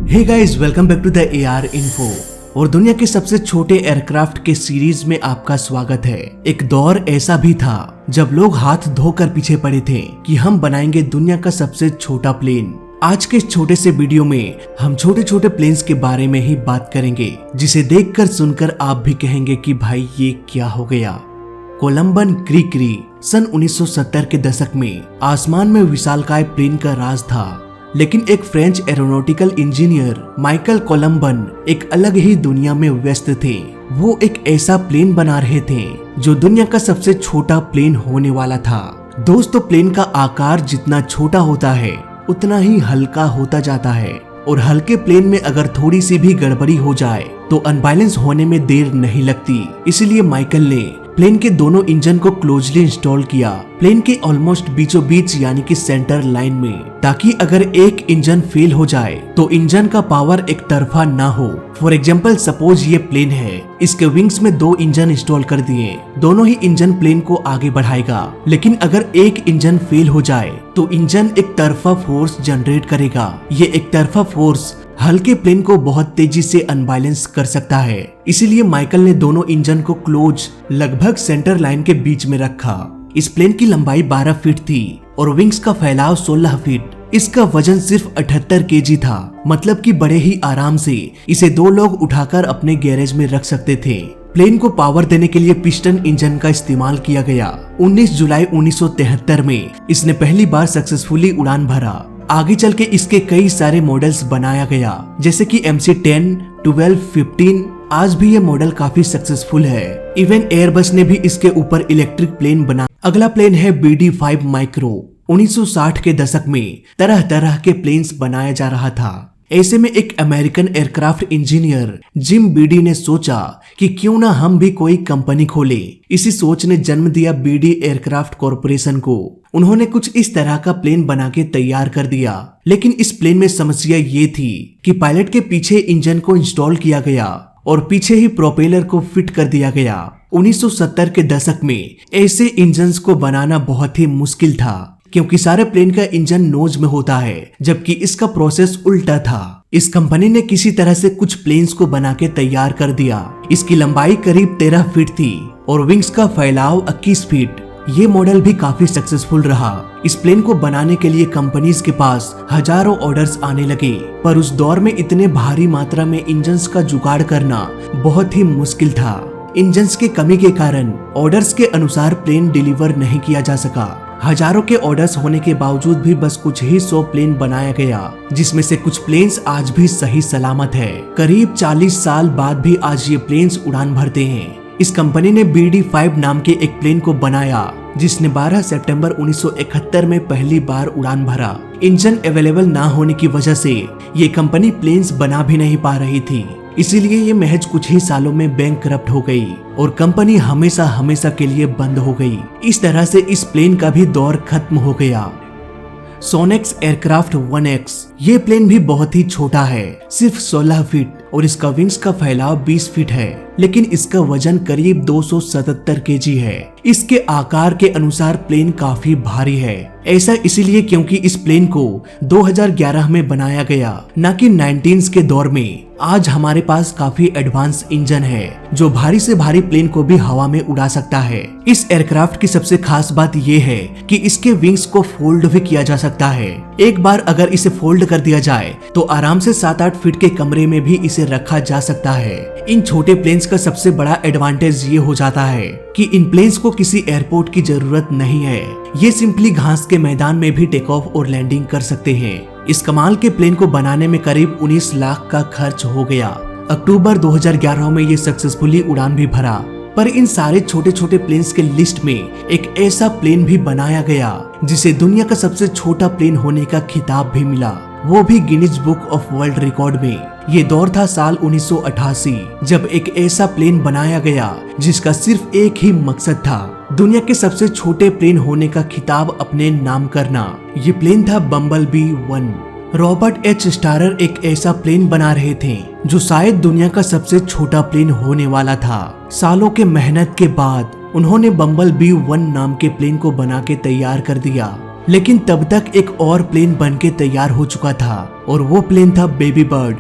Hey guys, welcome back to the AR info और दुनिया के सबसे छोटे एयरक्राफ्ट के सीरीज में आपका स्वागत है। एक दौर ऐसा भी था जब लोग हाथ धोकर पीछे पड़े थे कि हम बनाएंगे दुनिया का सबसे छोटा प्लेन। आज के इस छोटे से वीडियो में हम छोटे छोटे प्लेन्स के बारे में ही बात करेंगे, जिसे देखकर सुनकर आप भी कहेंगे कि भाई ये क्या हो गया। कोलंबन क्रीकरी सन 1970 के दशक में आसमान में विशालकाय प्लेन का राज था, लेकिन एक फ्रेंच एरोनॉटिकल इंजीनियर माइकल कोलंबन एक अलग ही दुनिया में व्यस्त थे। वो एक ऐसा प्लेन बना रहे थे जो दुनिया का सबसे छोटा प्लेन होने वाला था। दोस्तों, प्लेन का आकार जितना छोटा होता है उतना ही हल्का होता जाता है, और हल्के प्लेन में अगर थोड़ी सी भी गड़बड़ी हो जाए तो अनबैलेंस होने में देर नहीं लगती। इसलिए माइकल ने प्लेन के दोनों इंजन को क्लोजली इंस्टॉल किया, प्लेन के ऑलमोस्ट बीचों बीच यानी कि सेंटर लाइन में, ताकि अगर एक इंजन फेल हो जाए तो इंजन का पावर एक तरफा ना हो। फॉर एग्जाम्पल, सपोज ये प्लेन है, इसके विंग्स में 2 इंजन इंस्टॉल कर दिए, दोनों ही इंजन प्लेन को आगे बढ़ाएगा। लेकिन अगर एक इंजन फेल हो जाए तो इंजन एक तरफा फोर्स जनरेट करेगा। ये एक तरफा फोर्स हल्के प्लेन को बहुत तेजी से अनबैलेंस कर सकता है। इसीलिए माइकल ने दोनों इंजन को क्लोज लगभग सेंटर लाइन के बीच में रखा। इस प्लेन की लंबाई 12 फीट थी और विंग्स का फैलाव 16 फीट। इसका वजन सिर्फ 78 kg था, मतलब कि बड़े ही आराम से इसे 2 लोग उठाकर अपने गैरेज में रख सकते थे। प्लेन को पावर देने के लिए पिस्टन इंजन का इस्तेमाल किया गया। 19 जुलाई 1973 में इसने पहली बार सक्सेसफुली उड़ान भरा। आगे चल के इसके कई सारे मॉडल्स बनाया गया, जैसे कि MC-10, 12, 15। आज भी ये मॉडल काफी सक्सेसफुल है। इवन एयरबस ने भी इसके ऊपर इलेक्ट्रिक प्लेन बना। अगला प्लेन है BD-5 माइक्रो। 1960 के दशक में तरह तरह के प्लेन्स बनाया जा रहा था। ऐसे में एक American aircraft engineer Jim Bede ने सोचा कि क्यों ना हम भी कोई कंपनी खोले। इसी सोच ने जन्म दिया बीडी एयरक्राफ्ट कॉरपोरेशन को। उन्होंने कुछ इस तरह का प्लेन बना के तैयार कर दिया, लेकिन इस प्लेन में समस्या ये थी कि पायलट के पीछे इंजन को इंस्टॉल किया गया और पीछे ही प्रोपेलर को फिट कर दिया गया। 1970 के दशक में ऐसे इंजन्स को बनाना बहुत ही मुश्किल था, क्योंकि सारे प्लेन का इंजन नोज में होता है, जबकि इसका प्रोसेस उल्टा था। इस कंपनी ने किसी तरह से कुछ प्लेन्स को बना के तैयार कर दिया। इसकी लंबाई करीब 13 फीट थी और विंग्स का फैलाव 21 फीट। ये मॉडल भी काफी सक्सेसफुल रहा। इस प्लेन को बनाने के लिए कंपनीज के पास हजारों ऑर्डर्स आने लगे, पर उस दौर में इतने भारी मात्रा में इंजन्स का जुगाड़ करना बहुत ही मुश्किल था। इंजन्स की कमी के कारण ऑर्डर्स के अनुसार प्लेन डिलीवर नहीं किया जा सका। हजारों के ऑर्डर्स होने के बावजूद भी बस कुछ ही 100 प्लेन बनाया गया, जिसमें से कुछ प्लेन्स आज भी सही सलामत है। करीब 40 साल बाद भी आज ये प्लेन्स उड़ान भरते हैं। इस कंपनी ने BD-5 नाम के एक प्लेन को बनाया, जिसने 12 सितंबर 1971 में पहली बार उड़ान भरा। इंजन अवेलेबल ना होने की वजह से ये कंपनी प्लेन्स बना भी नहीं पा रही थी, इसीलिए ये महज कुछ ही सालों में बैंकरप्ट हो गई और कंपनी हमेशा हमेशा के लिए बंद हो गई। इस तरह से इस प्लेन का भी दौर खत्म हो गया। सोनेक्स एयरक्राफ्ट 1X ये प्लेन भी बहुत ही छोटा है, सिर्फ 16 फीट, और इसका विंग्स का फैलाव 20 फीट है, लेकिन इसका वजन करीब 277 kg है। इसके आकार के अनुसार प्लेन काफी भारी है। ऐसा इसलिए क्योंकि इस प्लेन को 2011 में बनाया गया, न कि 19s के दौर में। आज हमारे पास काफी एडवांस इंजन है जो भारी से भारी प्लेन को भी हवा में उड़ा सकता है। इस एयरक्राफ्ट की सबसे खास बात यह है कि इसके विंग्स को फोल्ड भी किया जा सकता है। एक बार अगर इसे फोल्ड कर दिया जाए तो आराम से 7-8 फीट के कमरे में भी इसे रखा जा सकता है। इन छोटे प्लेन्स का सबसे बड़ा एडवांटेज ये हो जाता है कि इन प्लेन्स को किसी एयरपोर्ट की जरूरत नहीं है। ये सिंपली घास के मैदान में भी टेक ऑफ और लैंडिंग कर सकते हैं। इस कमाल के प्लेन को बनाने में करीब 19 लाख का खर्च हो गया। अक्टूबर 2011 में ये सक्सेसफुली उड़ान भी भरा। पर इन सारे छोटे छोटे प्लेन्स के लिस्ट में एक ऐसा प्लेन भी बनाया गया जिसे दुनिया का सबसे छोटा प्लेन होने का खिताब भी मिला, वो भी Guinness book of world record में। ये दौर था साल 1988, जब एक ऐसा प्लेन बनाया गया जिसका सिर्फ एक ही मकसद था, दुनिया के सबसे छोटे प्लेन होने का खिताब अपने नाम करना। ये प्लेन था बम्बलबी 1। रॉबर्ट एच स्टारर एक ऐसा प्लेन बना रहे थे जो शायद दुनिया का सबसे छोटा प्लेन होने वाला था। सालों के मेहनत के बाद उन्होंने बम्बलबी 1 नाम के प्लेन को बना के तैयार कर दिया। लेकिन तब तक एक और प्लेन बनके तैयार हो चुका था और वो प्लेन था baby bird.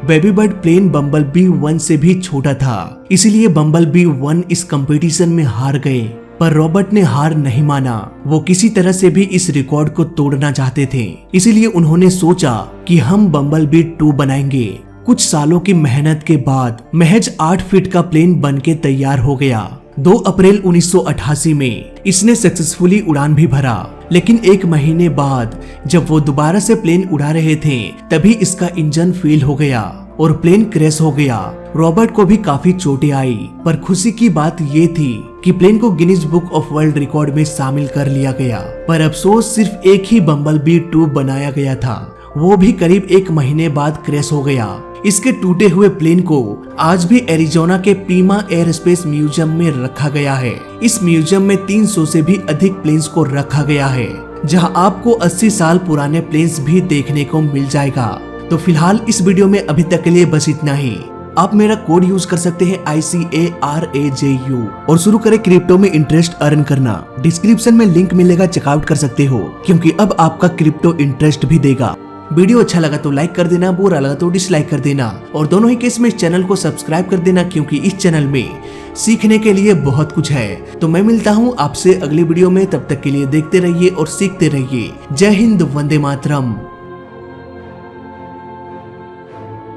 Baby bird plane bumble bee 1 से भी छोटा था, इसीलिए बम्बल बी 1 इस कंपटीशन में हार गए। पर रॉबर्ट ने हार नहीं माना। वो किसी तरह से भी इस रिकॉर्ड को तोड़ना चाहते थे, इसीलिए उन्होंने सोचा कि हम बम्बल बी 2 बनाएंगे। कुछ सालों की मेहनत के बाद महज 8 फीट का प्लेन बनके तैयार हो गया। 2 अप्रैल 1988 में इसने सक्सेसफुली उड़ान भी भरा। लेकिन 1 महीने बाद जब वो दोबारा से प्लेन उड़ा रहे थे, तभी इसका इंजन फेल हो गया और प्लेन क्रैश हो गया। रॉबर्ट को भी काफी चोटें आई, पर खुशी की बात ये थी कि प्लेन को Guinness book of world record में शामिल कर लिया गया। पर अफसोस सिर्फ एक ही बम्बल बी 2 बनाया गया था, वो भी करीब 1 महीने बाद क्रैश हो गया। इसके टूटे हुए प्लेन को आज भी एरिजोना के पीमा एयर स्पेस म्यूजियम में रखा गया है। इस म्यूजियम में 300 से भी अधिक प्लेन्स को रखा गया है, जहां आपको 80 साल पुराने प्लेन्स भी देखने को मिल जाएगा। तो फिलहाल इस वीडियो में अभी तक के लिए बस इतना ही। आप मेरा कोड यूज कर सकते हैं ICARAJU और शुरू करें क्रिप्टो में इंटरेस्ट अर्न करना। डिस्क्रिप्शन में लिंक मिलेगा, चेकआउट कर सकते हो, क्योंकि अब आपका क्रिप्टो इंटरेस्ट भी देगा। वीडियो अच्छा लगा तो लाइक कर देना, बुरा लगा तो डिसलाइक कर देना, और दोनों ही केस में इस चैनल को सब्सक्राइब कर देना, क्योंकि इस चैनल में सीखने के लिए बहुत कुछ है। तो मैं मिलता हूँ आपसे अगली वीडियो में, तब तक के लिए देखते रहिए और सीखते रहिए। जय हिंद, वंदे मातरम।